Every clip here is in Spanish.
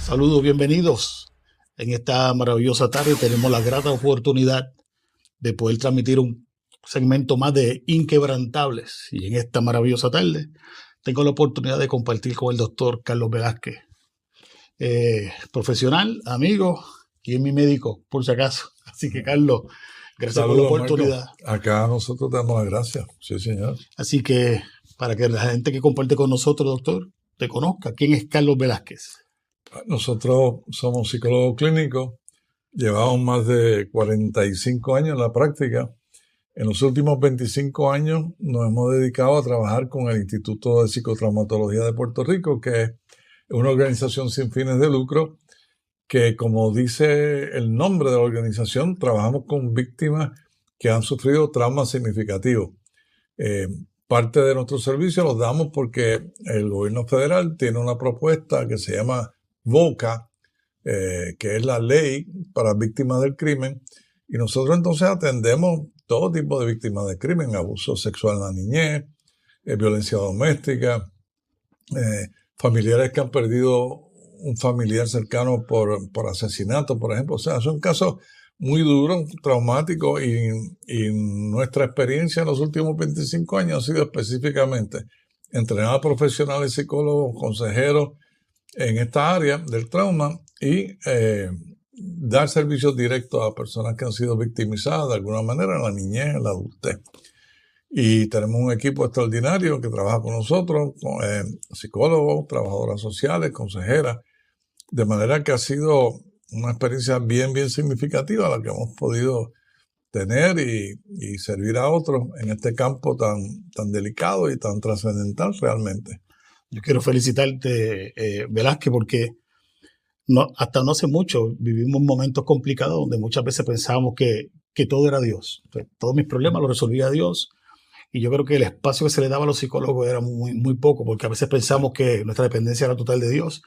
Saludos, bienvenidos. En esta maravillosa tarde tenemos la grata oportunidad de poder transmitir un segmento más de Inquebrantables. Y en esta maravillosa tarde tengo la oportunidad de compartir con el doctor Carlos Velázquez, profesional, amigo y es mi médico, por si acaso. Así que, Carlos, gracias por la oportunidad. Marco. Acá nosotros damos las gracias. Sí, señor. Así que, para que la gente que comparte con nosotros, doctor, te conozca, ¿quién es Carlos Velázquez? Nosotros somos psicólogos clínicos, llevamos más de 45 años en la práctica. En los últimos 25 años nos hemos dedicado a trabajar con el Instituto de Psicotraumatología de Puerto Rico, que es una organización sin fines de lucro, que, como dice el nombre de la organización, trabajamos con víctimas que han sufrido traumas significativos. Parte de nuestros servicios los damos porque el gobierno federal tiene una propuesta que se llama VOCA, que es la ley para víctimas del crimen, y nosotros entonces atendemos todo tipo de víctimas de crimen: abuso sexual en la niñez, violencia doméstica, familiares que han perdido un familiar cercano por asesinato, por ejemplo. O sea, son casos muy duros, traumáticos, y nuestra experiencia en los últimos 25 años ha sido específicamente entrenar a profesionales, psicólogos, consejeros en esta área del trauma y dar servicios directos a personas que han sido victimizadas de alguna manera en la niñez, en la adultez. Y tenemos un equipo extraordinario que trabaja con nosotros, psicólogos, trabajadoras sociales, consejeras, de manera que ha sido una experiencia bien significativa la que hemos podido tener y servir a otros en este campo tan delicado y tan trascendental realmente. Yo quiero felicitarte, Velázquez, porque hasta no hace mucho vivimos momentos complicados donde muchas veces pensábamos que todo era Dios. Entonces, todos mis problemas los resolvía Dios. Y yo creo que el espacio que se le daba a los psicólogos era muy poco, porque a veces pensamos que nuestra dependencia era total de Dios.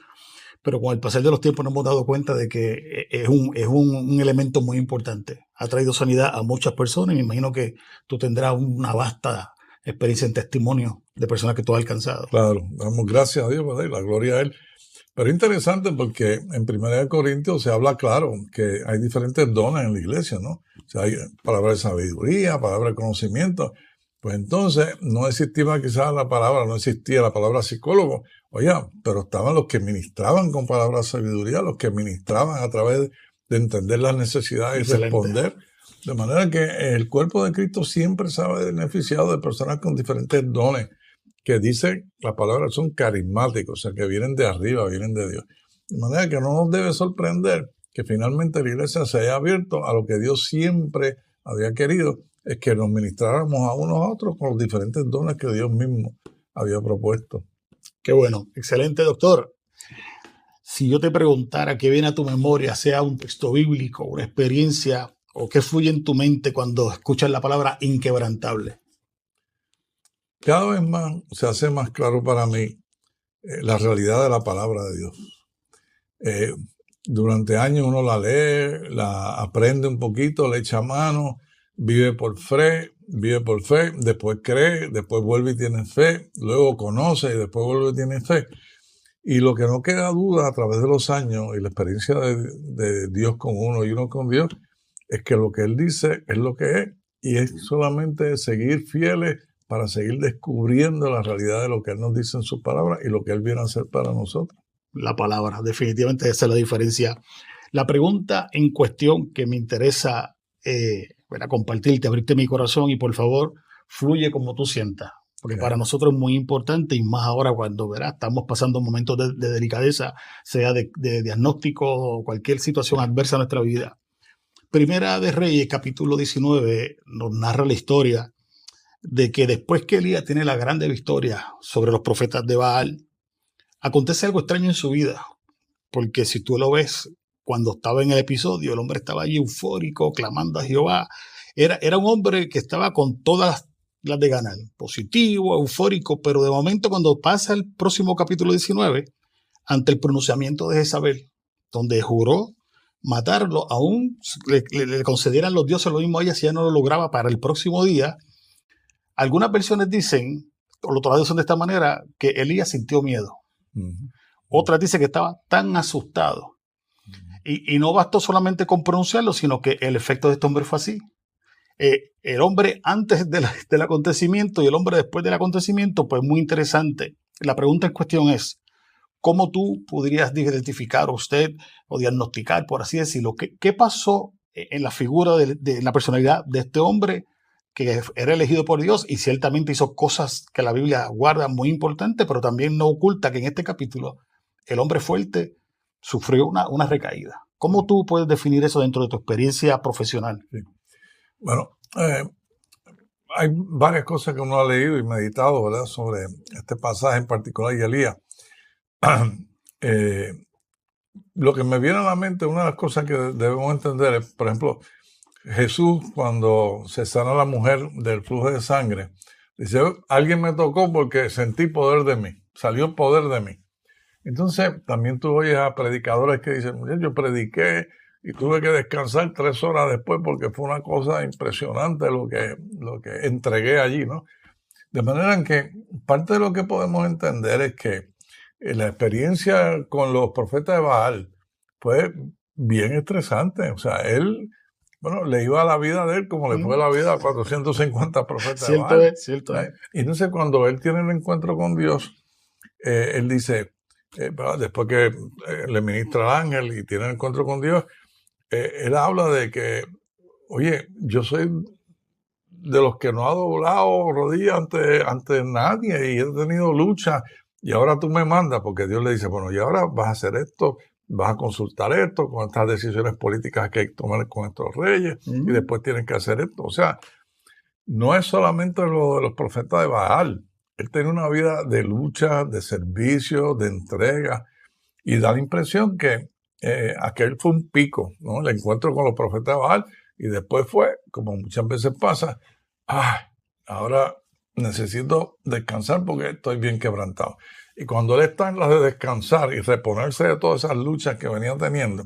Pero con el pasar de los tiempos nos hemos dado cuenta de que es un elemento muy importante. Ha traído sanidad a muchas personas y me imagino que tú tendrás una vasta experiencia en testimonio de personas que tú has alcanzado. Claro, damos gracias a Dios, ¿verdad? Y la gloria a Él. Pero es interesante porque en 1 Corintios se habla claro que hay diferentes dones en la iglesia, ¿no? O sea, hay palabras de sabiduría, palabras de conocimiento. Pues entonces no existía quizás no existía la palabra psicólogo. Oye, pero estaban los que ministraban con palabras de sabiduría, los que ministraban a través de entender las necesidades y responder. De manera que el cuerpo de Cristo siempre se ha beneficiado de personas con diferentes dones, que dice la palabra son carismáticos, o sea, que vienen de arriba, vienen de Dios. De manera que no nos debe sorprender que finalmente la iglesia se haya abierto a lo que Dios siempre había querido, es que nos ministráramos a unos a otros con los diferentes dones que Dios mismo había propuesto. Qué bueno, excelente, doctor. Si yo te preguntara qué viene a tu memoria, sea un texto bíblico, una experiencia, o qué fluye en tu mente cuando escuchas la palabra inquebrantable. Cada vez más se hace más claro para mí la realidad de la palabra de Dios. Durante años uno la lee, la aprende un poquito, le echa mano, vive por fe, después cree, después vuelve y tiene fe, luego conoce y después vuelve y tiene fe. Y lo que no queda duda a través de los años y la experiencia de Dios con uno y uno con Dios, es que lo que Él dice es lo que es, y es solamente seguir fieles para seguir descubriendo la realidad de lo que Él nos dice en sus palabras y lo que Él viene a hacer para nosotros. La palabra, definitivamente esa es la diferencia. La pregunta en cuestión que me interesa compartirte, abrirte mi corazón y por favor, fluye como tú sientas. Porque para nosotros es muy importante, y más ahora cuando estamos pasando momentos de delicadeza, sea de diagnóstico o cualquier situación adversa en nuestra vida. Primera de Reyes, capítulo 19, nos narra la historia de que después que Elías tiene la grande victoria sobre los profetas de Baal, acontece algo extraño en su vida. Porque si tú lo ves, cuando estaba en el episodio, el hombre estaba allí eufórico, clamando a Jehová. Era un hombre que estaba con todas las de ganar, positivo, eufórico, pero de momento cuando pasa el próximo capítulo 19, ante el pronunciamiento de Jezabel, donde juró matarlo, aún le concedieran los dioses lo mismo a ella si ella no lo lograba para el próximo día. Algunas versiones dicen, o lo traducen de esta manera, que Elías sintió miedo. Otras dice que estaba tan asustado. Y no bastó solamente con pronunciarlo, sino que el efecto de este hombre fue así. El hombre antes del acontecimiento y el hombre después del acontecimiento, pues muy interesante. La pregunta en cuestión es, ¿cómo tú podrías identificar usted o diagnosticar, por así decirlo, qué pasó en la figura de la personalidad de este hombre que era elegido por Dios y ciertamente hizo cosas que la Biblia guarda muy importantes, pero también no oculta que en este capítulo el hombre fuerte sufrió una recaída? ¿Cómo tú puedes definir eso dentro de tu experiencia profesional? Sí. Bueno, hay varias cosas que uno ha leído y meditado, ¿verdad?, sobre este pasaje en particular y Elías. Lo que me viene a la mente, una de las cosas que debemos entender es, por ejemplo, Jesús, cuando se sana a la mujer del flujo de sangre, dice, alguien me tocó porque sentí poder de mí, salió poder de mí. Entonces, también tú oyes a predicadores que dicen, yo prediqué y tuve que descansar 3 horas después porque fue una cosa impresionante lo que entregué allí, ¿no? De manera en que parte de lo que podemos entender es que la experiencia con los profetas de Baal fue bien estresante. O sea, él, bueno, le iba a la vida de él como le fue la vida a 450 profetas de Baal. Cierto es. Y entonces cuando él tiene el encuentro con Dios, él dice, después que le ministra al ángel y tiene el encuentro con Dios, él habla de que, oye, yo soy de los que no ha doblado rodillas ante nadie y he tenido lucha y ahora tú me mandas, porque Dios le dice, bueno, y ahora vas a hacer esto, vas a consultar esto con estas decisiones políticas que hay que tomar con estos reyes y después tienen que hacer esto. O sea, no es solamente lo de los profetas de Baal. Él tiene una vida de lucha, de servicio, de entrega y da la impresión que aquel fue un pico, ¿no? El encuentro con los profetas de Baal y después fue, como muchas veces pasa, ahora necesito descansar porque estoy bien quebrantado. Y cuando él está en las de descansar y reponerse de todas esas luchas que venía teniendo,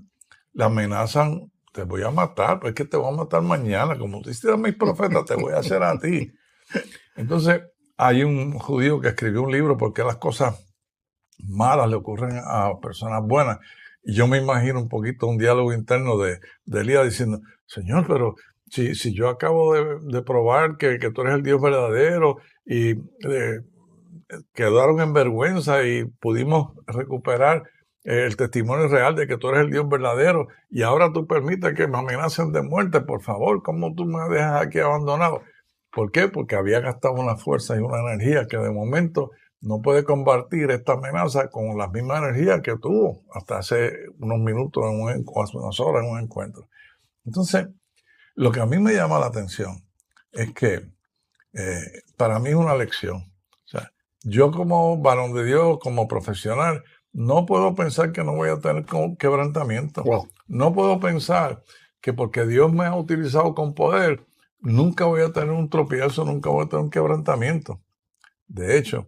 le amenazan, te voy a matar, pues es que te voy a matar mañana, como tú hiciste a mis profetas, te voy a hacer a ti. Entonces, hay un judío que escribió un libro porque las cosas malas le ocurren a personas buenas. Y yo me imagino un poquito un diálogo interno de Elías diciendo, Señor, pero si yo acabo de probar que tú eres el Dios verdadero y quedaron en vergüenza y pudimos recuperar el testimonio real de que tú eres el Dios verdadero y ahora tú permites que me amenacen de muerte, por favor, ¿cómo tú me dejas aquí abandonado? ¿Por qué? Porque había gastado una fuerza y una energía que de momento no puede combatir esta amenaza con la misma energía que tuvo hasta hace unos minutos o hace unas horas en un encuentro. Entonces, lo que a mí me llama la atención es que para mí es una lección. O sea, yo como varón de Dios, como profesional, no puedo pensar que no voy a tener quebrantamiento. Wow. No puedo pensar que porque Dios me ha utilizado con poder, nunca voy a tener un tropiezo, nunca voy a tener un quebrantamiento. De hecho,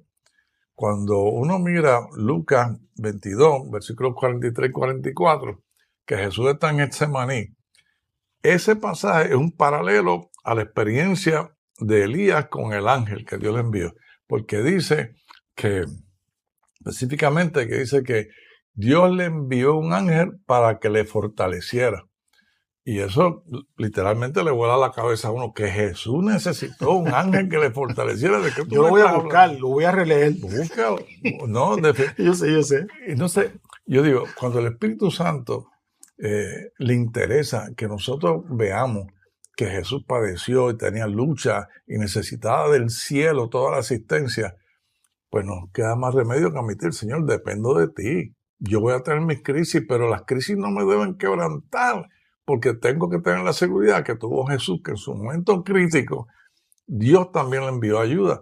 cuando uno mira Lucas 22, versículos 43 y 44, que Jesús está en Getsemaní, ese pasaje es un paralelo a la experiencia de Elías con el ángel que Dios le envió, porque dice que, específicamente, que dice que Dios le envió un ángel para que le fortaleciera. Y eso literalmente le vuela la cabeza a uno, que Jesús necesitó un ángel que le fortaleciera. ¿De qué tú Yo lo voy a buscar, lo voy a releer. Búscalo. No, yo sé. Entonces, yo digo, cuando el Espíritu Santo le interesa que nosotros veamos que Jesús padeció y tenía lucha y necesitaba del cielo toda la asistencia, pues nos queda más remedio que admitir, Señor, dependo de ti. Yo voy a tener mis crisis, pero las crisis no me deben quebrantar, porque tengo que tener la seguridad que tuvo Jesús, que en su momento crítico, Dios también le envió ayuda.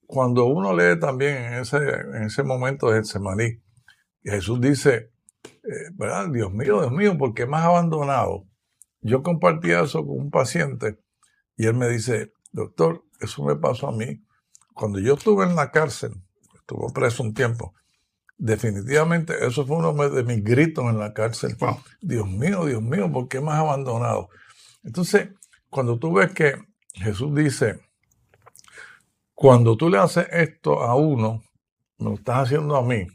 Cuando uno lee también en ese momento de Getsemaní, Jesús dice, ¿verdad? Dios mío, ¿por qué me has abandonado? Yo compartí eso con un paciente y él me dice, doctor, eso me pasó a mí. Cuando yo estuve en la cárcel, estuve preso un tiempo, definitivamente eso fue uno de mis gritos en la cárcel. Wow. Dios mío, ¿por qué me has abandonado? Entonces, cuando tú ves que Jesús dice, cuando tú le haces esto a uno, me lo estás haciendo a mí.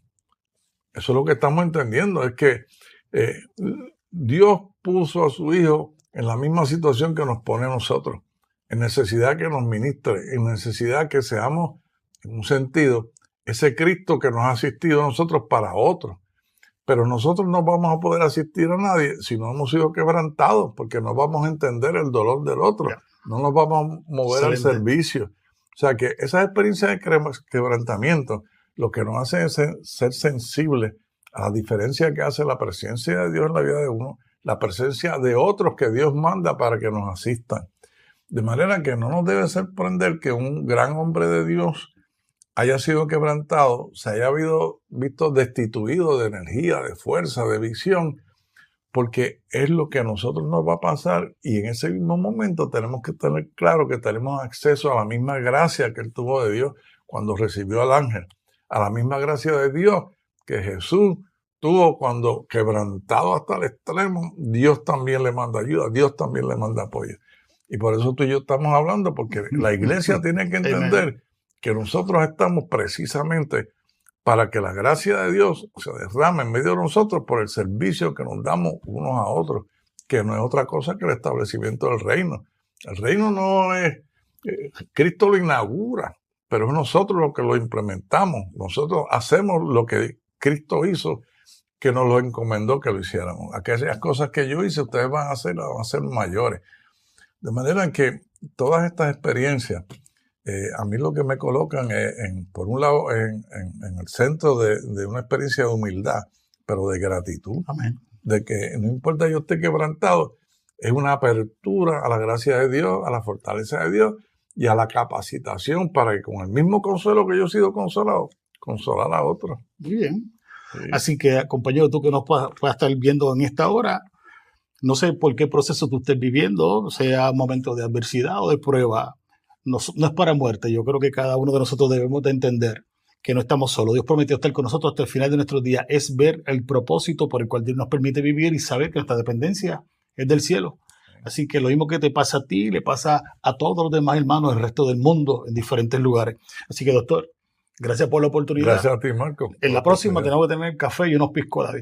Eso es lo que estamos entendiendo, es que Dios puso a su Hijo en la misma situación que nos pone a nosotros, en necesidad que nos ministre, en necesidad que seamos, en un sentido, ese Cristo que nos ha asistido a nosotros para otros. Pero nosotros no vamos a poder asistir a nadie si no hemos sido quebrantados, porque no vamos a entender el dolor del otro, no nos vamos a mover al servicio. O sea que esas experiencias de quebrantamiento lo que nos hace es ser sensibles a la diferencia que hace la presencia de Dios en la vida de uno, la presencia de otros que Dios manda para que nos asistan. De manera que no nos debe sorprender que un gran hombre de Dios haya sido quebrantado, se haya visto destituido de energía, de fuerza, de visión, porque es lo que a nosotros nos va a pasar y en ese mismo momento tenemos que tener claro que tenemos acceso a la misma gracia que él tuvo de Dios cuando recibió al ángel, a la misma gracia de Dios que Jesús tuvo cuando quebrantado hasta el extremo, Dios también le manda ayuda, Dios también le manda apoyo. Y por eso tú y yo estamos hablando, porque la iglesia tiene que entender que nosotros estamos precisamente para que la gracia de Dios se derrame en medio de nosotros por el servicio que nos damos unos a otros, que no es otra cosa que el establecimiento del reino. El reino no es, Cristo lo inaugura, pero es nosotros los que lo implementamos. Nosotros hacemos lo que Cristo hizo, que nos lo encomendó que lo hiciéramos. Aquellas cosas que yo hice, ustedes van a hacer, las van a hacer mayores. De manera que todas estas experiencias, a mí lo que me colocan es, por un lado, en el centro de una experiencia de humildad, pero de gratitud. Amén. De que no importa yo esté quebrantado, es una apertura a la gracia de Dios, a la fortaleza de Dios y a la capacitación para que con el mismo consuelo que yo he sido consolado, consolar a otros. Muy bien. Sí. Así que, compañero, tú que nos puedas estar viendo en esta hora, no sé por qué proceso tú estés viviendo, sea un momento de adversidad o de prueba, no es para muerte. Yo creo que cada uno de nosotros debemos de entender que no estamos solos. Dios prometió estar con nosotros hasta el final de nuestros días. Es ver el propósito por el cual Dios nos permite vivir y saber que nuestra dependencia es del cielo. Así que lo mismo que te pasa a ti, le pasa a todos los demás hermanos del resto del mundo en diferentes lugares. Así que, doctor, gracias por la oportunidad. Gracias a ti, Marco. En la próxima tenemos que tener café y unos piscolas.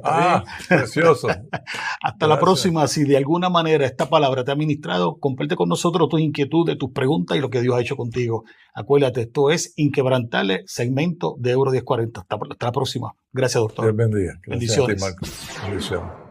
Precioso. Hasta la próxima. Si de alguna manera esta palabra te ha ministrado, comparte con nosotros tus inquietudes, tus preguntas y lo que Dios ha hecho contigo. Acuérdate, esto es Inquebrantable, segmento de Euro 1040. Hasta la próxima. Gracias, doctor. Dios bendiga. Gracias bendiciones. a ti, Marco. Bendiciones.